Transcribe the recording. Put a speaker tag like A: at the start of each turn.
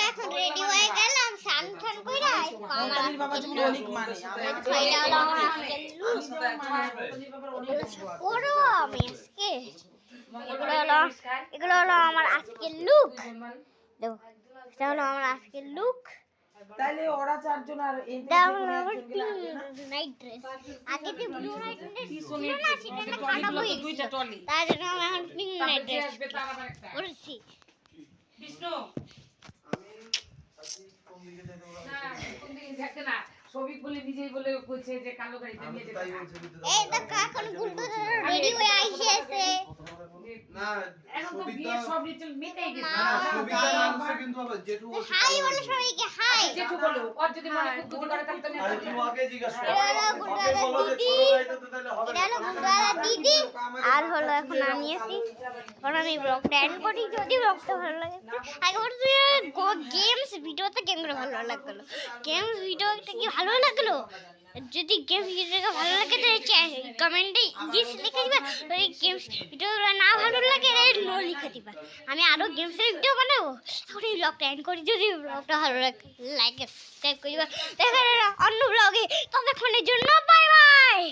A: এখন রেডি হয়ে গেলাম স্নান টান কইরা আমার বাবা যেমন অনেক মানে এটা হলো আমার আজকের লুক পুরো আমি আজকে এগুলো হলো আমার আজকের লুক দেখো এটা হলো আমার আজকের লুক
B: তাইলে ওরা চারজন আর এই
A: নাইট ড্রেস আগে যে ব্লু নাইট ড্রেস ছিল না সেটা খারাপ হয়ে গেছে তাই জন্য আমি এখন পিঙ্ক নাইট ড্রেস পরেছি
C: বিষ্ণু আমি কোন দিকে যাই না কোন দিকে যাচ্ছে না সবিক বলে নিজেই বলে কইছে যে কালো গাড়িতে নিয়ে যেতে
A: এই তো কাকন গুলটো রেডি হয়ে আইছে
C: না এখন তো বিয়ে সব রিচুয়াল মিটেই গেছে
B: না সুবিধা আছে কিন্তু আবার জেঠু
A: হাই বলে সবাইকে হাই
C: জেঠু বলো ওর যদি মনে কুকুতি করে তাহলে তুমি
B: আরে তুমি আগে জিজ্ঞাসা করো
A: এটা হলো গুলটো দিদি আর হলো এখন আমি আছি এখন আমি ব্লগটা এন্ড করি যদি ব্লগটা ভালো লাগে একবার তুই গেমস ভিডিওতে গেমগুলো ভালো লাগলো গেমস ভিডিওটা কি ভালো লাগলো যদি গেম ভিডিওটা ভালো লাগে তাহলে কমেন্টে ইংলিশ লিখে দিবা যদি গেমস ভিডিওগুলো না ভালো লাগে তাহলে নো লিখে দিবা আমি আরো গেমসের ভিডিও বানাবো এখন এই ব্লগটা এন্ড করি যদি ব্লগটা ভালো লাগে লাইক সাবস্ক্রাইব করে দিবা দেখা অন্য ব্লগে ততক্ষণের জন্য বাই বাই